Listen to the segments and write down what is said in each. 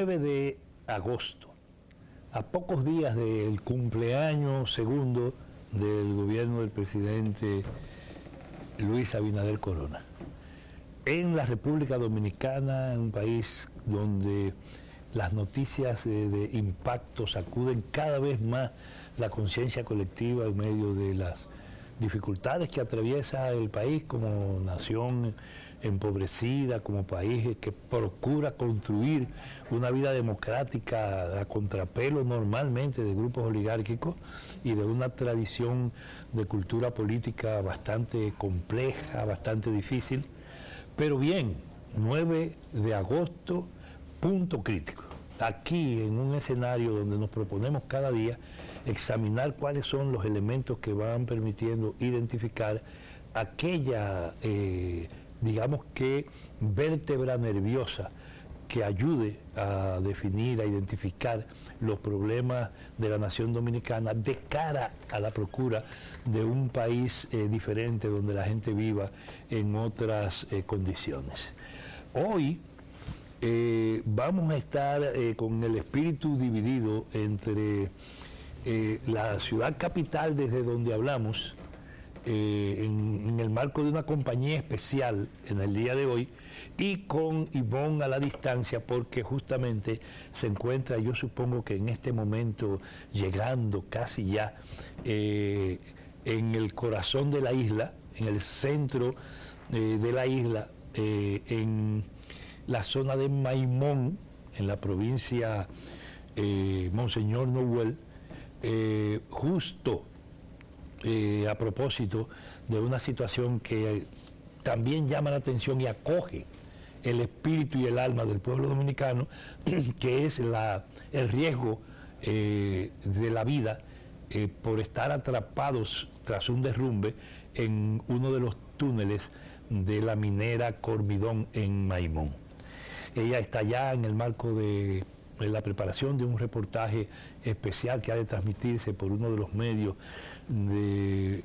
9 de agosto, a pocos días del cumpleaños segundo del gobierno del presidente Luis Abinader Corona. En la República Dominicana, en un país donde las noticias de impacto sacuden cada vez más la conciencia colectiva en medio de las dificultades que atraviesa el país como nación empobrecida, como país que procura construir una vida democrática a contrapelo normalmente de grupos oligárquicos y de una tradición de cultura política bastante compleja, bastante difícil. Pero bien, 9 de agosto, punto crítico. Aquí, en un escenario donde nos proponemos cada día examinar cuáles son los elementos que van permitiendo identificar aquella, digamos que, vértebra nerviosa que ayude a definir, a identificar los problemas de la nación dominicana de cara a la procura de un país diferente donde la gente viva en otras condiciones. Hoy vamos a estar con el espíritu dividido entre la ciudad capital desde donde hablamos, en el marco de una compañía especial en el día de hoy, y con Ivonne a la distancia, porque justamente se encuentra, yo supongo que en este momento, llegando casi ya en el corazón de la isla, en el centro de la isla, en la zona de Maimón, en la provincia Monseñor Noel, justo a propósito de una situación que también llama la atención y acoge el espíritu y el alma del pueblo dominicano, que es el riesgo de la vida por estar atrapados tras un derrumbe en uno de los túneles de la minera Cormidón en Maimón. Ella está ya en el marco de la preparación de un reportaje especial que ha de transmitirse por uno de los medios de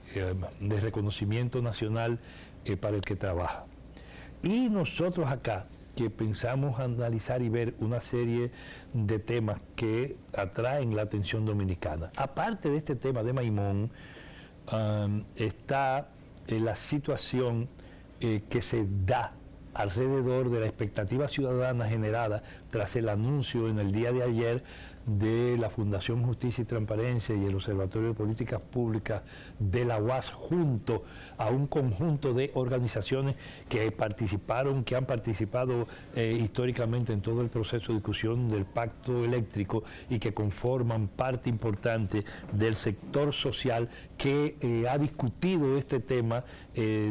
reconocimiento nacional para el que trabaja. Y nosotros acá, que pensamos analizar y ver una serie de temas que atraen la atención dominicana. Aparte de este tema de Maimón, está la situación que se da alrededor de la expectativa ciudadana generada tras el anuncio en el día de ayer de la Fundación Justicia y Transparencia y el Observatorio de Políticas Públicas de la UAS, junto a un conjunto de organizaciones que han participado históricamente en todo el proceso de discusión del pacto eléctrico y que conforman parte importante del sector social que ha discutido este tema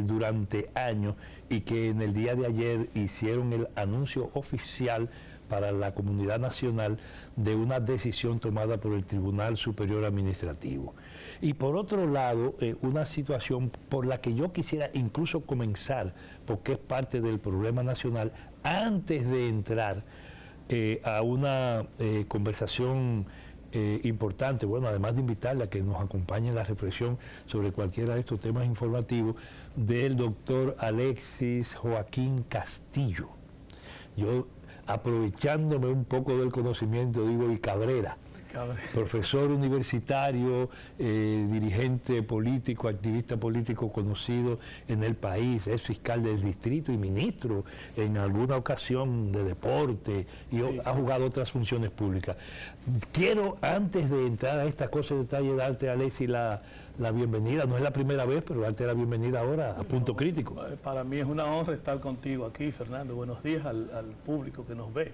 durante años y que en el día de ayer hicieron el anuncio oficial para la comunidad nacional de una decisión tomada por el Tribunal Superior Administrativo. Y por otro lado, una situación por la que yo quisiera incluso comenzar, porque es parte del problema nacional, antes de entrar a una conversación importante, bueno, además de invitarle a que nos acompañe en la reflexión sobre cualquiera de estos temas informativos, del doctor Alexis Joaquín Castillo. Yo, aprovechándome un poco del conocimiento, digo, y Cabrera, profesor universitario, dirigente político, activista político conocido en el país, es fiscal del distrito y ministro en alguna ocasión de deporte y ha jugado otras funciones públicas. Quiero, antes de entrar a estas cosas de detalle, darte, Alexis, la bienvenida. No es la primera vez, pero darte la bienvenida ahora a Punto Crítico. Para mí es una honra estar contigo aquí, Fernando. Buenos días al público que nos ve.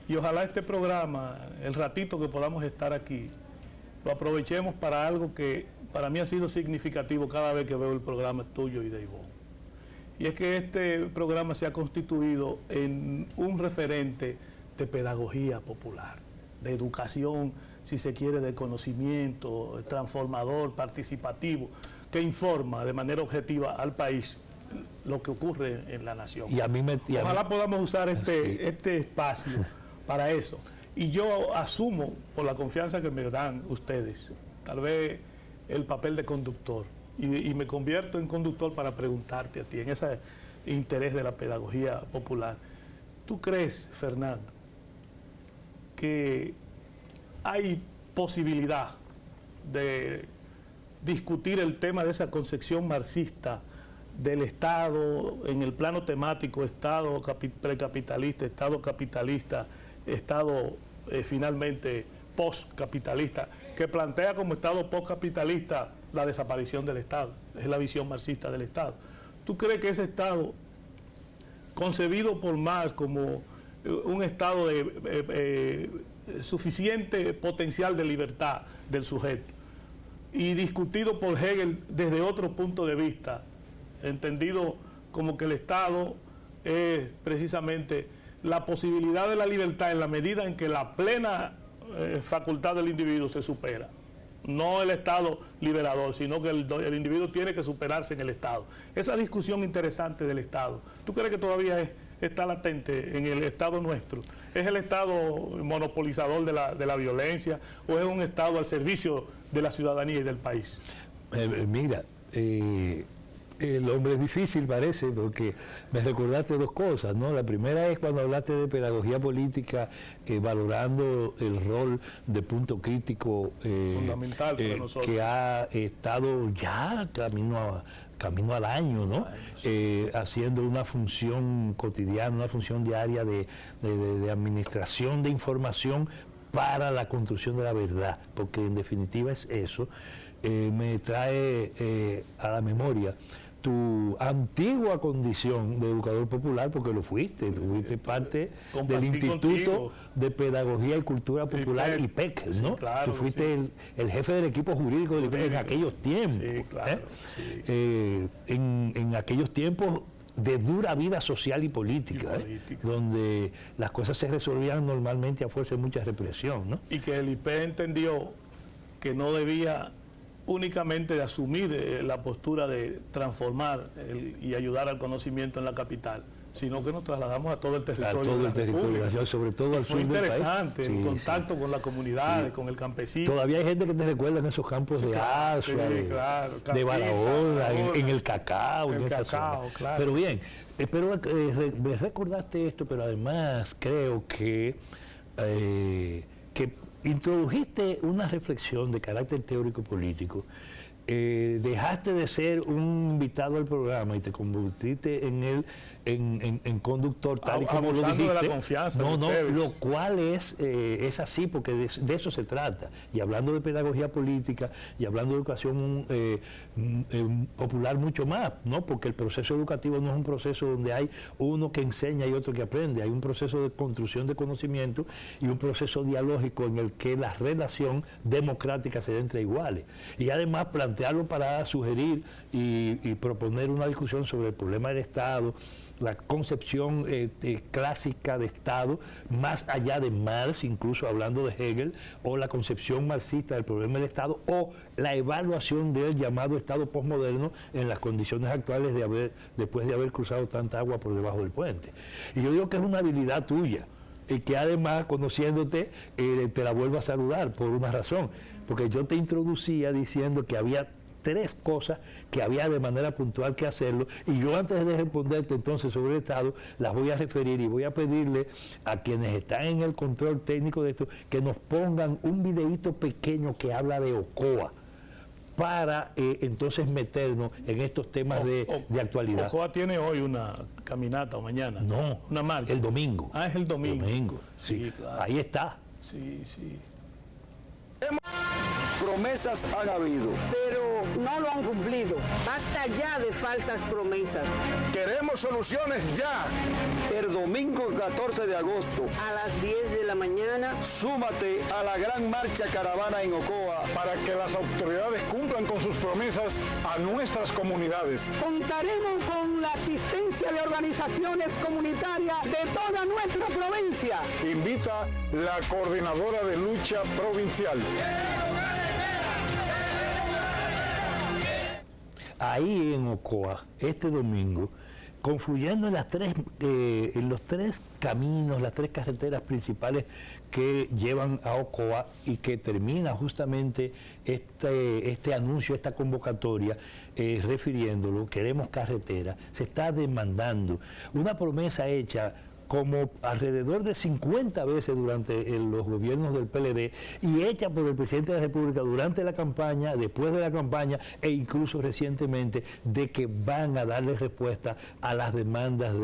Y ojalá este programa, el ratito que podamos estar aquí, lo aprovechemos para algo que para mí ha sido significativo cada vez que veo el programa tuyo y de Ivonne. Y es que este programa se ha constituido en un referente de pedagogía popular, de educación, si se quiere, de conocimiento, transformador, participativo, que informa de manera objetiva al país lo que ocurre en la nación. Ojalá podamos usar este espacio para eso. Y yo asumo, por la confianza que me dan ustedes, tal vez el papel de conductor. Y me convierto en conductor para preguntarte a ti, en ese interés de la pedagogía popular. ¿Tú crees, Fernando, que hay posibilidad de discutir el tema de esa concepción marxista del Estado en el plano temático, Estado precapitalista, Estado capitalista, Estado finalmente postcapitalista, que plantea como Estado postcapitalista la desaparición del Estado, es la visión marxista del Estado. ¿Tú crees que ese Estado, concebido por Marx como un Estado de suficiente potencial de libertad del sujeto, y discutido por Hegel desde otro punto de vista, entendido como que el Estado es precisamente la posibilidad de la libertad en la medida en que la plena facultad del individuo se supera? No el Estado liberador, sino que el individuo tiene que superarse en el Estado. Esa discusión interesante del Estado, ¿tú crees que todavía está latente en el Estado nuestro? ¿Es el Estado monopolizador de la violencia o es un Estado al servicio de la ciudadanía y del país? Mira, el hombre es difícil, parece, porque me recordaste dos cosas, ¿no? La primera es cuando hablaste de pedagogía política, valorando el rol de punto crítico fundamental para nosotros, que ha estado ya camino al año, ¿no? Haciendo una función cotidiana, una función diaria de administración de información para la construcción de la verdad, porque en definitiva es eso. Me trae a la memoria tu antigua condición de educador popular, porque lo fuiste parte del Instituto de Pedagogía y Cultura Popular, IPEC, ¿no? Sí, claro, tú fuiste el jefe del equipo jurídico del IPEC en aquellos tiempos. Sí, claro, en aquellos tiempos de dura vida social y política, donde las cosas se resolvían normalmente a fuerza de mucha represión, ¿no? Y que el IPEC entendió que no debía únicamente de asumir la postura de transformar y ayudar al conocimiento en la capital, sino que nos trasladamos a todo el territorio. A todo el territorio, sobre todo al sur del país. Fue interesante, en contacto con las comunidades, con el campesino. Todavía hay gente que te recuerda en esos campos de Azua, de Barahona, en el cacao. En el cacao, claro. Pero bien, me recordaste esto, pero además creo que introdujiste una reflexión de carácter teórico político. Dejaste de ser un invitado al programa y te convertiste en conductor, tal y como lo dijiste. De la confianza lo cual es así, porque de eso se trata. Y hablando de pedagogía política y hablando de educación popular mucho más, ¿no? Porque el proceso educativo no es un proceso donde hay uno que enseña y otro que aprende. Hay un proceso de construcción de conocimiento y un proceso dialógico en el que la relación democrática se da entre iguales. Y además plantearlo para sugerir y proponer una discusión sobre el problema del Estado, la concepción clásica de Estado, más allá de Marx, incluso hablando de Hegel, o la concepción marxista del problema del Estado, o la evaluación del llamado Estado postmoderno en las condiciones actuales después de haber cruzado tanta agua por debajo del puente. Y yo digo que es una habilidad tuya, y que además, conociéndote, te la vuelvo a saludar por una razón, porque yo te introducía diciendo que había tres cosas que había de manera puntual que hacerlo, y yo antes de responderte entonces sobre el Estado, las voy a referir y voy a pedirle a quienes están en el control técnico de esto que nos pongan un videíto pequeño que habla de Ocoa, para entonces meternos en estos temas de actualidad. Ocoa tiene hoy una caminata o mañana. No, una marcha. El domingo. Ah, es el domingo. Sí, claro. Ahí está. Sí. Promesas han habido, pero no lo han cumplido. Basta ya de falsas promesas. Queremos soluciones ya. El domingo 14 de agosto, a las 10 de la mañana, súmate a la gran marcha caravana en Ocoa para que las autoridades cumplan con sus promesas a nuestras comunidades. Contaremos con la asistencia de organizaciones comunitarias de toda nuestra provincia. Invita la coordinadora de lucha provincial. Ahí en Ocoa, este domingo, confluyendo en los tres caminos, las tres carreteras principales que llevan a Ocoa y que termina justamente este anuncio, esta convocatoria, refiriéndolo, queremos carretera, se está demandando una promesa hecha como alrededor de 50 veces durante los gobiernos del PLD y hecha por el presidente de la República durante la campaña, después de la campaña e incluso recientemente, de que van a darle respuesta a las demandas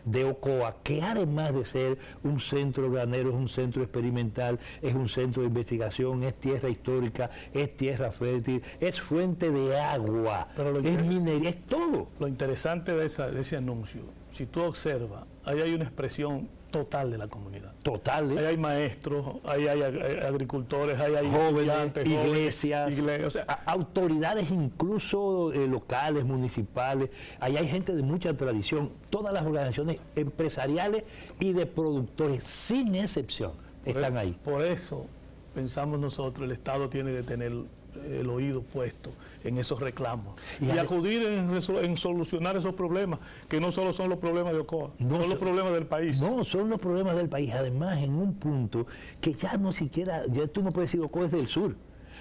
de Ocoa, que además de ser un centro granero, es un centro experimental, es un centro de investigación, es tierra histórica, es tierra fértil, es fuente de agua, es minería, es todo. Lo interesante de ese anuncio, si tú observas, ahí hay una expresión total de la comunidad. Total. Ahí hay maestros, ahí hay agricultores, ahí hay jóvenes, iglesias, o sea, autoridades incluso locales, municipales. Ahí hay gente de mucha tradición, todas las organizaciones empresariales y de productores, sin excepción, están ahí. Por eso pensamos nosotros, el Estado tiene que tener el oído puesto en esos reclamos y acudir en solucionar esos problemas, que no solo son los problemas de Ocoa, son los problemas del país. No, son los problemas del país, además en un punto que ya no siquiera, ya tú no puedes decir Ocoa es del sur.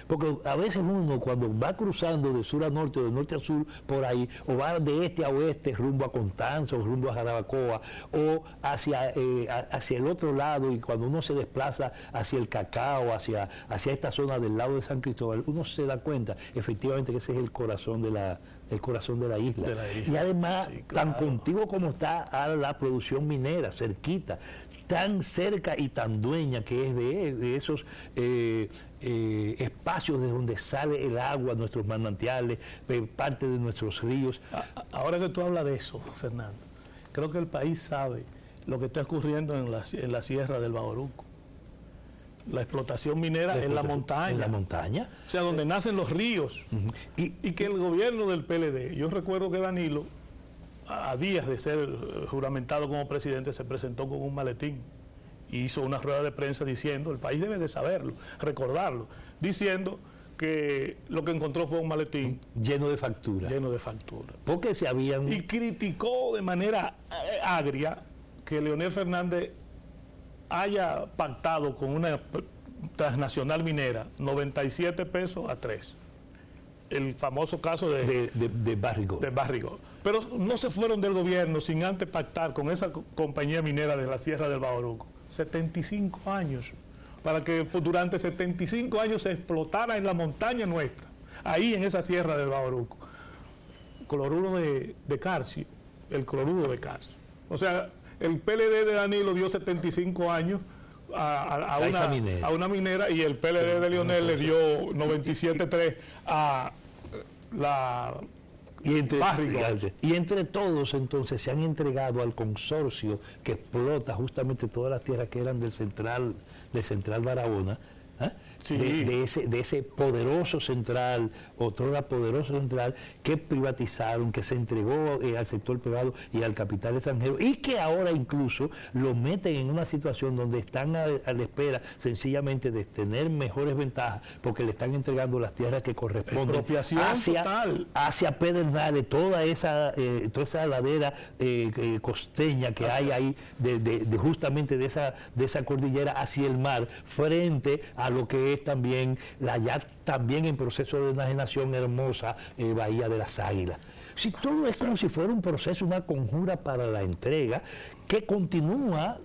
Porque a veces uno cuando va cruzando de sur a norte o de norte a sur por ahí, o va de este a oeste rumbo a Constanza o rumbo a Jarabacoa, o hacia el otro lado, y cuando uno se desplaza hacia el Cacao, hacia esta zona del lado de San Cristóbal, uno se da cuenta efectivamente que ese es el corazón de la isla. Y además, sí, claro, tan contiguo como está a la producción minera, cerquita, tan cerca y tan dueña que es de esos espacios de donde sale el agua, nuestros manantiales, parte de nuestros ríos. Ahora que tú hablas de eso, Fernando, creo que el país sabe lo que está ocurriendo en la sierra del Bauruco. La explotación minera en la montaña. En la montaña. O sea, donde nacen los ríos. Y que el gobierno del PLD, yo recuerdo que Danilo, a días de ser juramentado como presidente, se presentó con un maletín y hizo una rueda de prensa diciendo, el país debe de saberlo, recordarlo, diciendo que lo que encontró fue un maletín lleno de facturas. Lleno de facturas. Porque se habían... Y criticó de manera agria que Leonel Fernández haya pactado con una transnacional minera 97 pesos a 3. El famoso caso de Barrigo. De Barrigo. Pero no se fueron del gobierno sin antes pactar con esa compañía minera de la Sierra del Bauruco 75 años, para que durante 75 años se explotara en la montaña nuestra, ahí en esa Sierra del Bauruco, cloruro de calcio, el cloruro de calcio. O sea, el PLD de Danilo dio 75 años a una minera, y el PLD de Leonel le dio 97.3 a la Barrigo. Y entre todos entonces se han entregado al consorcio que explota justamente todas las tierras que eran del Central Barahona, sí, de ese poderoso central, otrora poderoso central, que privatizaron, que se entregó al sector privado y al capital extranjero, y que ahora incluso lo meten en una situación donde están a la espera sencillamente de tener mejores ventajas, porque le están entregando las tierras que corresponden hacia Pedernales, toda esa ladera costeña que hay ahí, justamente de esa cordillera hacia el mar, frente a lo que es también la ya también en proceso de enajenación hermosa Bahía de las Águilas. Si todo es como si fuera un proceso, una conjura para la entrega que continúa.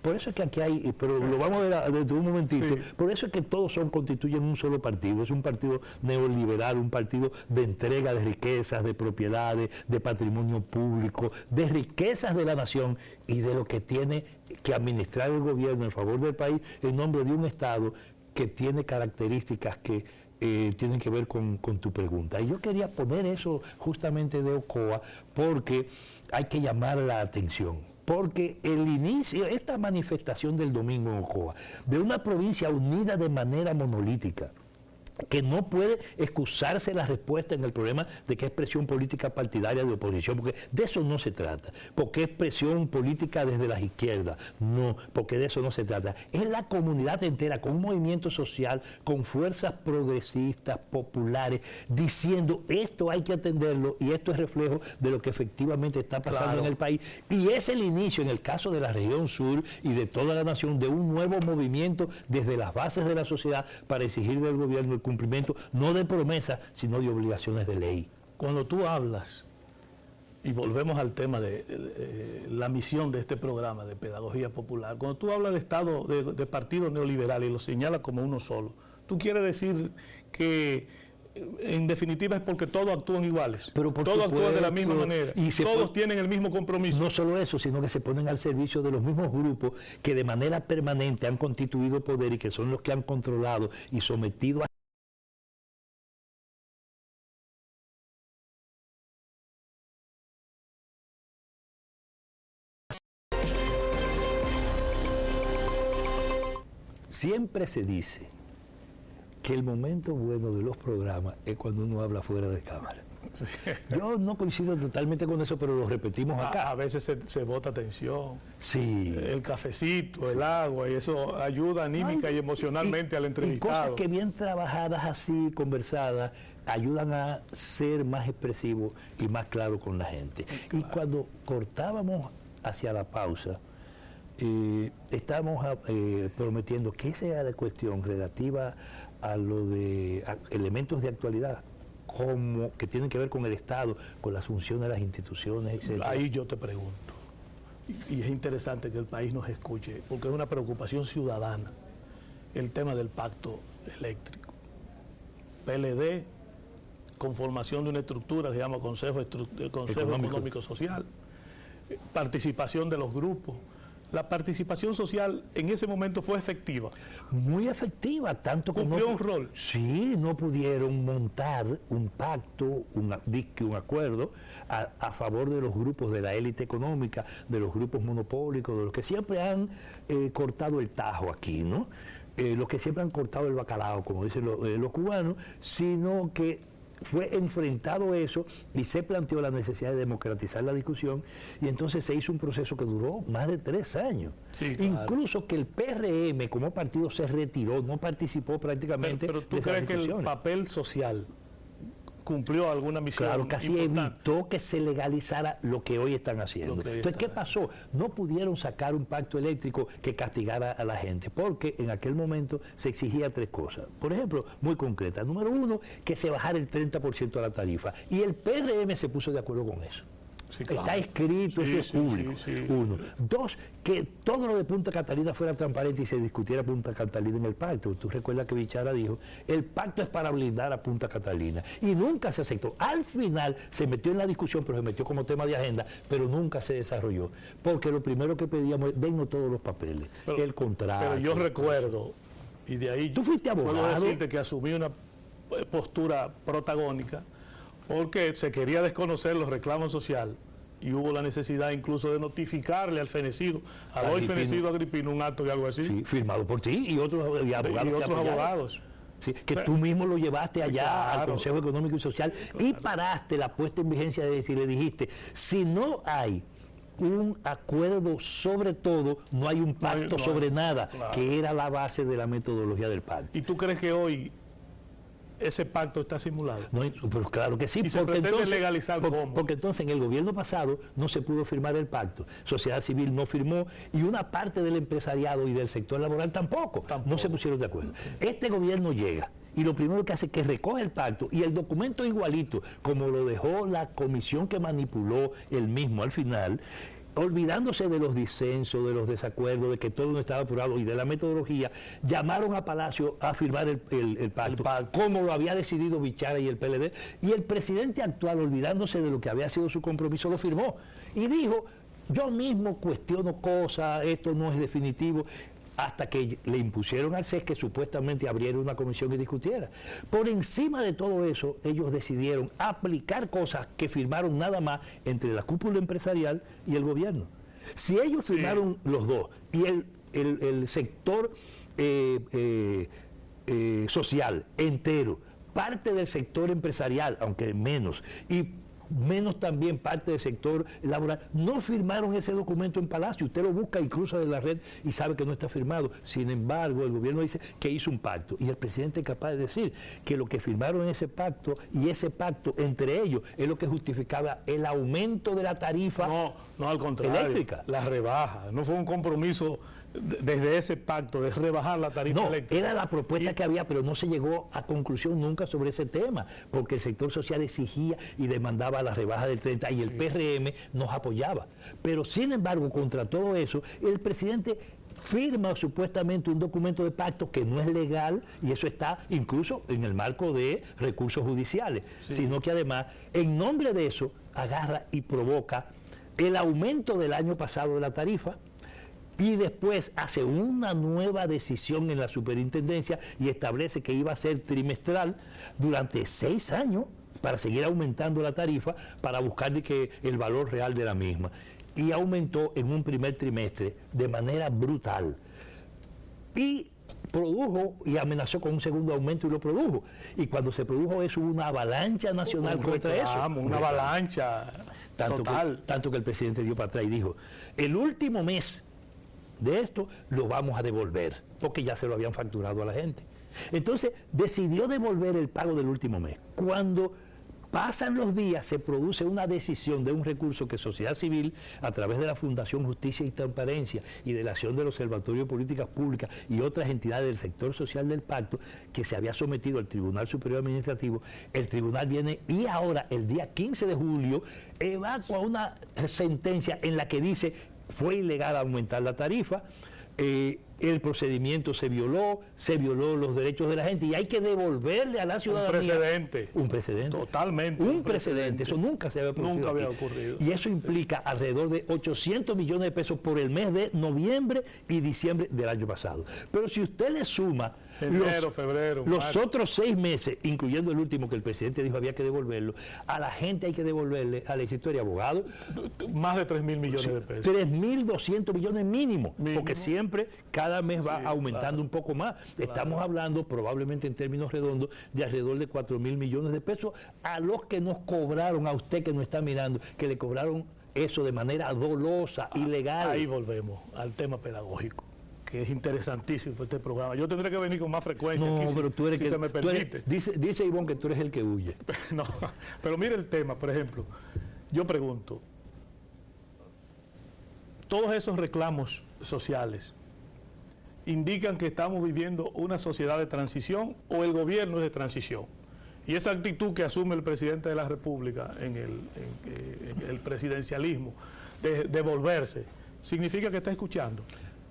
Por eso es que aquí hay, pero lo vamos a ver dentro de un momentito, sí. Por eso es que todos constituyen un solo partido, es un partido neoliberal, un partido de entrega de riquezas, de propiedades, de patrimonio público, de riquezas de la nación y de lo que tiene que administrar el gobierno en favor del país en nombre de un Estado que tiene características que tienen que ver con tu pregunta. Y yo quería poner eso justamente de Ocoa porque hay que llamar la atención. Porque el inicio, esta manifestación del domingo en Ocoa, de una provincia unida de manera monolítica, que no puede excusarse la respuesta en el problema de que es presión política partidaria de oposición, porque de eso no se trata, porque es presión política desde las izquierdas, no, porque de eso no se trata. Es la comunidad entera, con un movimiento social, con fuerzas progresistas, populares, diciendo esto hay que atenderlo y esto es reflejo de lo que efectivamente está pasando en el país. Y es el inicio, en el caso de la región sur y de toda la nación, de un nuevo movimiento desde las bases de la sociedad para exigir del gobierno el cumplimiento no de promesas, sino de obligaciones de ley. Cuando tú hablas y volvemos al tema de la misión de este programa de pedagogía popular. Cuando tú hablas de Estado, de partido neoliberal y lo señalas como uno solo, tú quieres decir que en definitiva es porque todos actúan iguales, todos actúan de la misma manera, y todos tienen el mismo compromiso. No solo eso, sino que se ponen al servicio de los mismos grupos que de manera permanente han constituido poder y que son los que han controlado y sometido a Siempre se dice que el momento bueno de los programas es cuando uno habla fuera de cámara. Sí. Yo no coincido totalmente con eso, pero lo repetimos acá. A veces se bota tensión. Sí. El cafecito, el agua, y eso ayuda anímica y emocionalmente al entrevistado. Y cosas que bien trabajadas así, conversadas, ayudan a ser más expresivos y más claros con la gente. Claro. Y cuando cortábamos hacia la pausa, estábamos prometiendo que esa era la cuestión relativa a lo de elementos de actualidad, como que tienen que ver con el Estado, con las funciones de las instituciones, etc. Ahí yo te pregunto, y es interesante que el país nos escuche, porque es una preocupación ciudadana, el tema del pacto eléctrico. PLD, conformación de una estructura que se llama Consejo Económico Social, participación de los grupos. La participación social en ese momento fue efectiva. Muy efectiva, tanto que cumplió un rol. Sí, no pudieron montar un pacto, un acuerdo a favor de los grupos de la élite económica, de los grupos monopólicos, de los que siempre han cortado el tajo aquí, ¿no? Los que siempre han cortado el bacalao, como dicen los cubanos, sino que fue enfrentado eso y se planteó la necesidad de democratizar la discusión, y entonces se hizo un proceso que duró más de 3 años. Sí, claro. Incluso que el PRM como partido se retiró, no participó prácticamente. Pero ¿tú crees que el papel social cumplió alguna misión? Claro, casi evitó que se legalizara lo que hoy están haciendo. Entonces, ¿qué pasó? No pudieron sacar un pacto eléctrico que castigara a la gente, porque en aquel momento se exigía 3 cosas. Por ejemplo, muy concretas. Número 1, que se bajara el 30% de la tarifa. Y el PRM se puso de acuerdo con eso. Sí, claro. Está escrito, eso es público. 1. 2, que todo lo de Punta Catalina fuera transparente y se discutiera Punta Catalina en el pacto. Tú recuerdas que Bichara dijo, el pacto es para blindar a Punta Catalina. Y nunca se aceptó. Al final se metió en la discusión, pero se metió como tema de agenda, pero nunca se desarrolló. Porque lo primero que pedíamos es, dennos todos los papeles, el contrato. Pero yo recuerdo, y de ahí tú fuiste abogado. Puedo decirte que asumí una postura protagónica, porque se quería desconocer los reclamos sociales y hubo la necesidad incluso de notificarle al fenecido, al hoy fenecido Agripino, un acto de algo así. Sí, firmado por ti y otros abogados. Sí, que tú mismo lo llevaste allá, claro, al Consejo Económico y Social, claro, y paraste la puesta en vigencia de decir, le dijiste, si no hay un acuerdo sobre todo, no hay un pacto sobre nada, claro, que era la base de la metodología del pacto. ¿Y tú crees que hoy ese pacto está simulado? No, pero claro que sí. ¿Y se pretende legalizar cómo? Porque entonces en el gobierno pasado no se pudo firmar el pacto. Sociedad civil no firmó y una parte del empresariado y del sector laboral tampoco. No se pusieron de acuerdo. Este gobierno llega y lo primero que hace es que recoge el pacto y el documento igualito, como lo dejó la comisión que manipuló el mismo al final, olvidándose de los disensos, de los desacuerdos, de que todo no estaba apurado y de la metodología, llamaron a Palacio a firmar el pacto, como lo había decidido Bichara y el PLD, y el presidente actual, olvidándose de lo que había sido su compromiso, lo firmó y dijo, yo mismo cuestiono cosas, esto no es definitivo, hasta que le impusieron al CES que supuestamente abriera una comisión y discutiera. Por encima de todo eso, ellos decidieron aplicar cosas que firmaron nada más entre la cúpula empresarial y el gobierno. Si ellos firmaron los dos y el sector social entero, parte del sector empresarial, aunque menos, y menos también parte del sector laboral, no firmaron ese documento en Palacio. Usted lo busca y cruza de la red y sabe que no está firmado. Sin embargo, el gobierno dice que hizo un pacto y el presidente es capaz de decir que lo que firmaron en ese pacto y ese pacto entre ellos es lo que justificaba el aumento de la tarifa no, al contrario, eléctrica. La rebaja, no fue un compromiso desde ese pacto de rebajar la tarifa eléctrica. Era la propuesta que había, pero no se llegó a conclusión nunca sobre ese tema, porque el sector social exigía y demandaba apoyaba la rebaja del 30 y el PRM nos apoyaba. Pero sin embargo, contra todo eso, el presidente firma supuestamente un documento de pacto que no es legal, y eso está incluso en el marco de recursos judiciales, sino que además, en nombre de eso, agarra y provoca el aumento del año pasado de la tarifa, y después hace una nueva decisión en la superintendencia y establece que iba a ser trimestral durante 6 años para seguir aumentando la tarifa, para buscar que el valor real de la misma. Y aumentó en un primer trimestre de manera brutal. Y produjo y amenazó con un segundo aumento y lo produjo. Y cuando se produjo eso, hubo una avalancha nacional contra eso. Una avalancha total. Tanto que el presidente dio para atrás y dijo, el último mes de esto lo vamos a devolver, porque ya se lo habían facturado a la gente. Entonces decidió devolver el pago del último mes. Cuando pasan los días, se produce una decisión de un recurso que Sociedad Civil, a través de la Fundación Justicia y Transparencia y de la acción del Observatorio de Políticas Públicas y otras entidades del sector social del pacto, que se había sometido al Tribunal Superior Administrativo, el tribunal viene y ahora, el día 15 de julio, evacua una sentencia en la que dice fue ilegal aumentar la tarifa, el procedimiento se violó los derechos de la gente y hay que devolverle a la ciudadanía un precedente. Totalmente. Un precedente. Eso nunca se había producido. Nunca había ocurrido. Y eso implica alrededor de 800 millones de pesos por el mes de noviembre y diciembre del año pasado. Pero si usted le suma enero, febrero, los otros 6 meses, incluyendo el último que el presidente dijo había que devolverlo, a la gente hay que devolverle, al historia de abogado, más de 3.000 millones de pesos. 3.200 millones mínimo, porque siempre cada mes va aumentando un poco más. Estamos hablando probablemente en términos redondos de alrededor de 4.000 millones de pesos a los que nos cobraron, a usted que nos está mirando, que le cobraron eso de manera dolosa, ilegal. Ahí volvemos al tema pedagógico, que es interesantísimo este programa. Yo tendré que venir con más frecuencia. No, aquí, pero tú eres si se me permite. Dice Ivonne que tú eres el que huye. No, pero mire el tema, por ejemplo, yo pregunto, todos esos reclamos sociales indican que estamos viviendo una sociedad de transición o el gobierno es de transición. Y esa actitud que asume el presidente de la República en el presidencialismo de devolverse, ¿significa que está escuchando?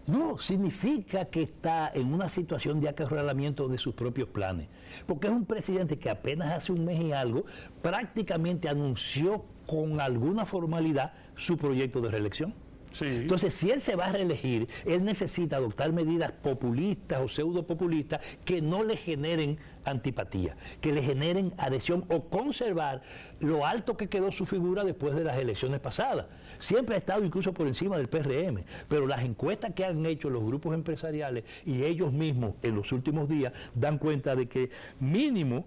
No, significa que está en una situación de acarralamiento de sus propios planes. Porque es un presidente que apenas hace un mes y algo prácticamente anunció con alguna formalidad su proyecto de reelección. Sí. Entonces, si él se va a reelegir, él necesita adoptar medidas populistas o pseudopopulistas que no le generen antipatía, que le generen adhesión o conservar lo alto que quedó su figura después de las elecciones pasadas. Siempre ha estado incluso por encima del PRM, pero las encuestas que han hecho los grupos empresariales y ellos mismos en los últimos días dan cuenta de que mínimo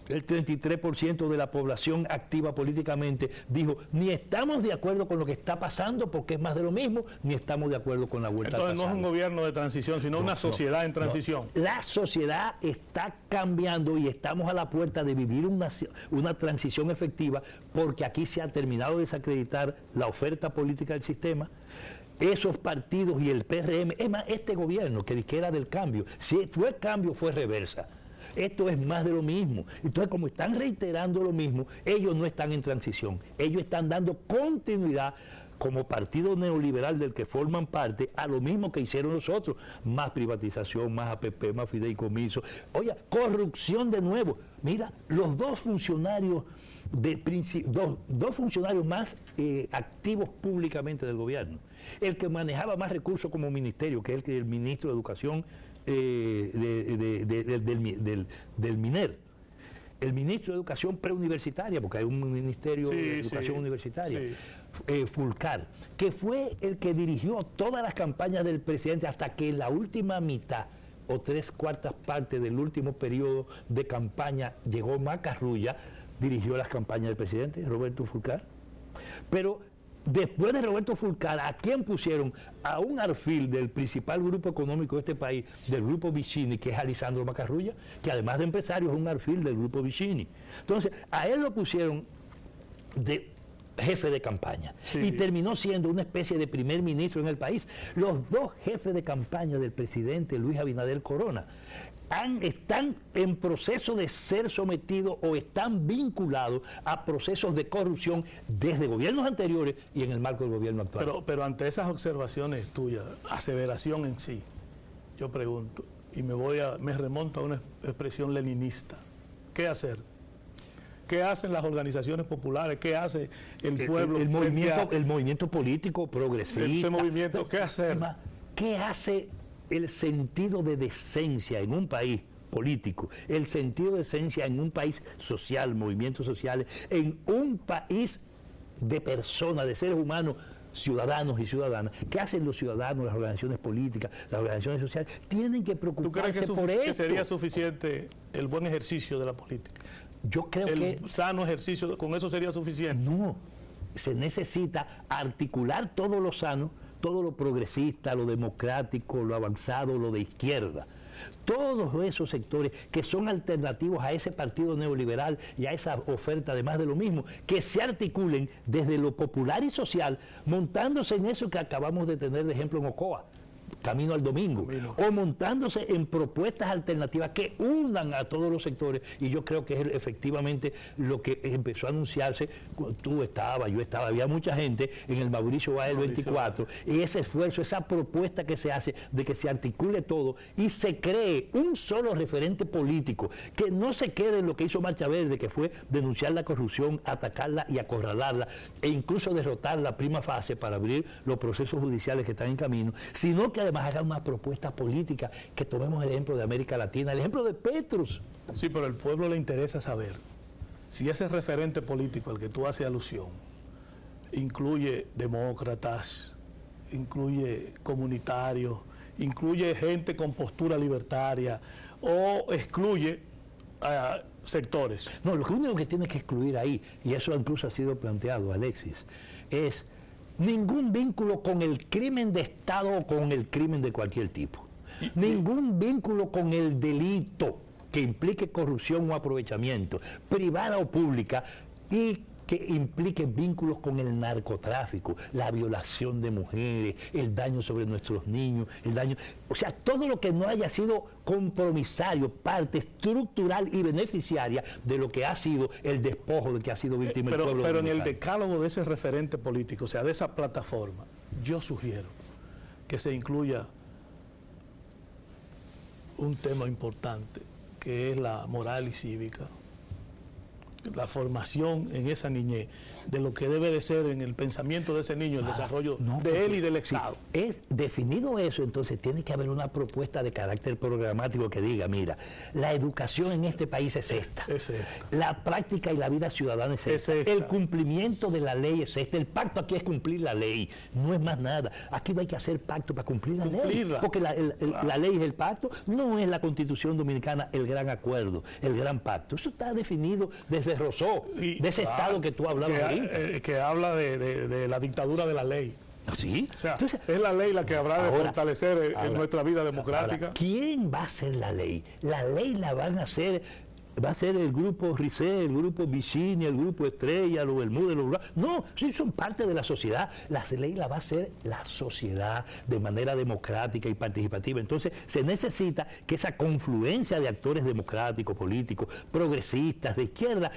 el 33% de la población activa políticamente dijo, ni estamos de acuerdo con lo que está pasando porque es más de lo mismo, ni estamos de acuerdo con la vuelta al pasado. Entonces no es un gobierno de transición, sino una sociedad en transición. La sociedad está cambiando y estamos a la puerta de vivir una transición efectiva, porque aquí se ha terminado de desacreditar la oferta política del sistema. Esos partidos y el PRM, es más, este gobierno que era del cambio, si fue cambio fue reversa. Esto es más de lo mismo. Entonces, como están reiterando lo mismo, ellos no están en transición. Ellos están dando continuidad como partido neoliberal del que forman parte a lo mismo que hicieron los otros. Más privatización, más APP, más fideicomiso. Oye, corrupción de nuevo. Mira, los dos funcionarios dos funcionarios más activos públicamente del gobierno. El que manejaba más recursos como ministerio, que es el ministro de Educación del MINER, el ministro de Educación preuniversitaria, porque hay un ministerio de Educación universitaria, Fulcar, que fue el que dirigió todas las campañas del presidente hasta que en la última mitad o 3/4 partes del último periodo de campaña llegó Macarrulla, dirigió las campañas del presidente, Roberto Fulcar. Pero después de Roberto Fulcar, ¿a quién pusieron? A un alfil del principal grupo económico de este país, del grupo Vicini, que es Alisandro Macarrulla, que además de empresario es un alfil del grupo Vicini. Entonces, a él lo pusieron jefe de campaña, sí, y terminó siendo una especie de primer ministro en el país. Los dos jefes de campaña del presidente Luis Abinader Corona están en proceso de ser sometidos o están vinculados a procesos de corrupción desde gobiernos anteriores y en el marco del gobierno actual. Pero ante esas observaciones tuyas, aseveración en sí, yo pregunto, y me remonto a una expresión leninista, ¿qué hacer? ¿Qué hacen las organizaciones populares? ¿Qué hace el pueblo? El movimiento político progresista. Ese movimiento, ¿qué hacer? ¿Qué hace el sentido de decencia en un país político, el sentido de decencia en un país social, movimientos sociales, en un país de personas, de seres humanos, ciudadanos y ciudadanas? ¿Qué hacen los ciudadanos, las organizaciones políticas, las organizaciones sociales? Tienen que preocuparse por esto. ¿Tú crees que sería suficiente el buen ejercicio de la política? Yo creo que el sano ejercicio, ¿con eso sería suficiente? No, se necesita articular todo lo sano, todo lo progresista, lo democrático, lo avanzado, lo de izquierda. Todos esos sectores que son alternativos a ese partido neoliberal y a esa oferta de más de lo mismo, que se articulen desde lo popular y social, montándose en eso que acabamos de tener de ejemplo en Ocoa, Camino al Domingo, o montándose en propuestas alternativas que unan a todos los sectores. Y yo creo que es efectivamente lo que empezó a anunciarse. Tú estabas, yo estaba, había mucha gente en el Mauricio Báez 24, y ese esfuerzo, esa propuesta que se hace de que se articule todo y se cree un solo referente político, que no se quede en lo que hizo Marcha Verde, que fue denunciar la corrupción, atacarla y acorralarla, e incluso derrotar la prima fase para abrir los procesos judiciales que están en camino, sino que además haga una propuesta política, que tomemos el ejemplo de América Latina, el ejemplo de Petrus. Sí, pero al pueblo le interesa saber si ese referente político al que tú haces alusión incluye demócratas, incluye comunitarios, incluye gente con postura libertaria o excluye a sectores. No, lo único que tiene que excluir ahí, y eso incluso ha sido planteado, Alexis, es ningún vínculo con el crimen de Estado o con el crimen de cualquier tipo. Ningún vínculo con el delito que implique corrupción o aprovechamiento, privada o pública, y que implique vínculos con el narcotráfico, la violación de mujeres, el daño sobre nuestros niños, el daño... O sea, todo lo que no haya sido compromisario, parte estructural y beneficiaria de lo que ha sido el despojo de que ha sido víctima el pueblo Pero en dominicano. el decálogo de ese referente político, o sea, de esa plataforma, yo sugiero que se incluya un tema importante, que es la moral y cívica, la formación en esa niñez, de lo que debe de ser en el pensamiento de ese niño, el desarrollo de él y del Estado. Si es definido eso, entonces tiene que haber una propuesta de carácter programático que diga, mira, la educación en este país es esta, la práctica y la vida ciudadana es esta, el cumplimiento de la ley es este, el pacto aquí es cumplir la ley, no es más nada. Aquí no hay que hacer pacto para cumplir la ley, porque la ley es el pacto, no es la Constitución Dominicana el gran acuerdo, el gran pacto. Eso está definido desde Rousseau, de ese Estado que tú hablabas ahorita. Que habla de la dictadura de la ley. ¿Sí? O sea, entonces, es la ley la que habrá de fortalecer en nuestra vida democrática. Ahora, ¿quién va a hacer la ley? La ley la van a hacer, va a ser el grupo RICE, el grupo Vicini, el grupo Estrella, los Bermúdez, los... No, sí son parte de la sociedad. La ley la va a hacer la sociedad de manera democrática y participativa. Entonces se necesita que esa confluencia de actores democráticos, políticos, progresistas, de izquierda,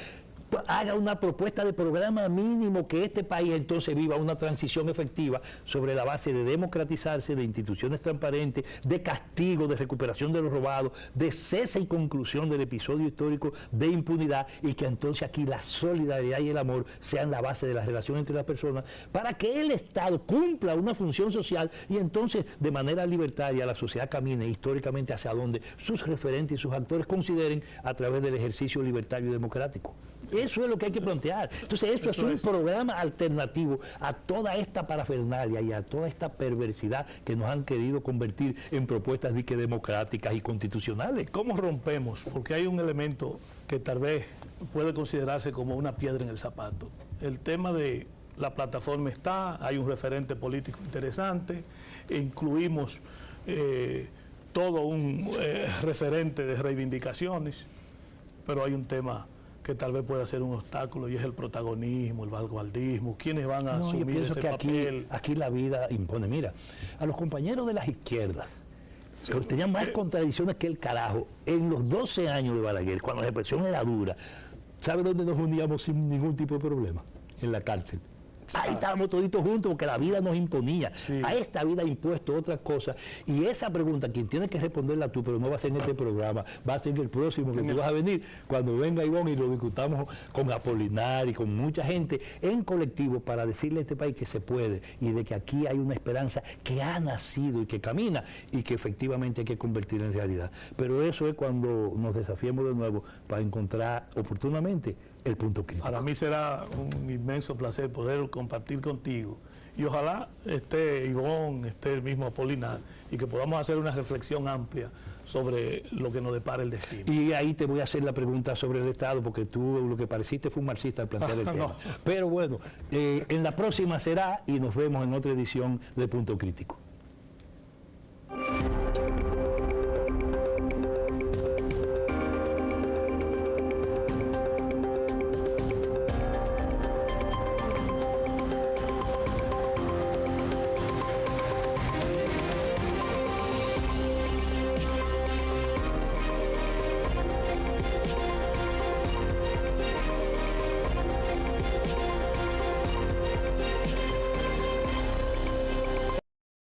haga una propuesta de programa mínimo, que este país entonces viva una transición efectiva sobre la base de democratizarse, de instituciones transparentes, de castigo, de recuperación de los robados, de cese y conclusión del episodio histórico de impunidad, y que entonces aquí la solidaridad y el amor sean la base de la relación entre las personas, para que el Estado cumpla una función social y entonces de manera libertaria la sociedad camine históricamente hacia donde sus referentes y sus actores consideren a través del ejercicio libertario y democrático. Eso es lo que hay que plantear. Entonces eso es un programa alternativo a toda esta parafernalia y a toda esta perversidad que nos han querido convertir en propuestas democráticas y constitucionales. ¿Cómo rompemos? Porque hay un elemento que tal vez puede considerarse como una piedra en el zapato. El tema de la plataforma está, hay un referente político interesante, incluimos todo un referente de reivindicaciones, pero hay un tema que tal vez pueda ser un obstáculo, y es el protagonismo, el vanguardismo, quiénes van a No, yo asumir pienso ese que papel. aquí la vida impone. Mira, a los compañeros de las izquierdas, que tenían más contradicciones que el carajo, en los 12 años de Balaguer, cuando la represión era dura, ¿sabe dónde nos uníamos sin ningún tipo de problema? En la cárcel. Ahí estábamos toditos juntos porque la vida nos imponía. Sí. A esta vida ha impuesto otra cosa. Y esa pregunta, quien tiene que responderla tú, pero no va a ser en este programa, va a ser en el próximo, que tú vas a venir, cuando venga Ivonne y lo discutamos con Apolinar y con mucha gente en colectivo para decirle a este país que se puede y de que aquí hay una esperanza que ha nacido y que camina y que efectivamente hay que convertir en realidad. Pero eso es cuando nos desafiemos de nuevo para encontrar oportunamente el punto crítico. Para mí será un inmenso placer poder compartir contigo. Y ojalá esté Ivonne, esté el mismo Apolinar, y que podamos hacer una reflexión amplia sobre lo que nos depara el destino. Y ahí te voy a hacer la pregunta sobre el Estado, porque tú lo que pareciste fue un marxista al plantear el tema. No. Pero bueno, en la próxima será, y nos vemos en otra edición de Punto Crítico.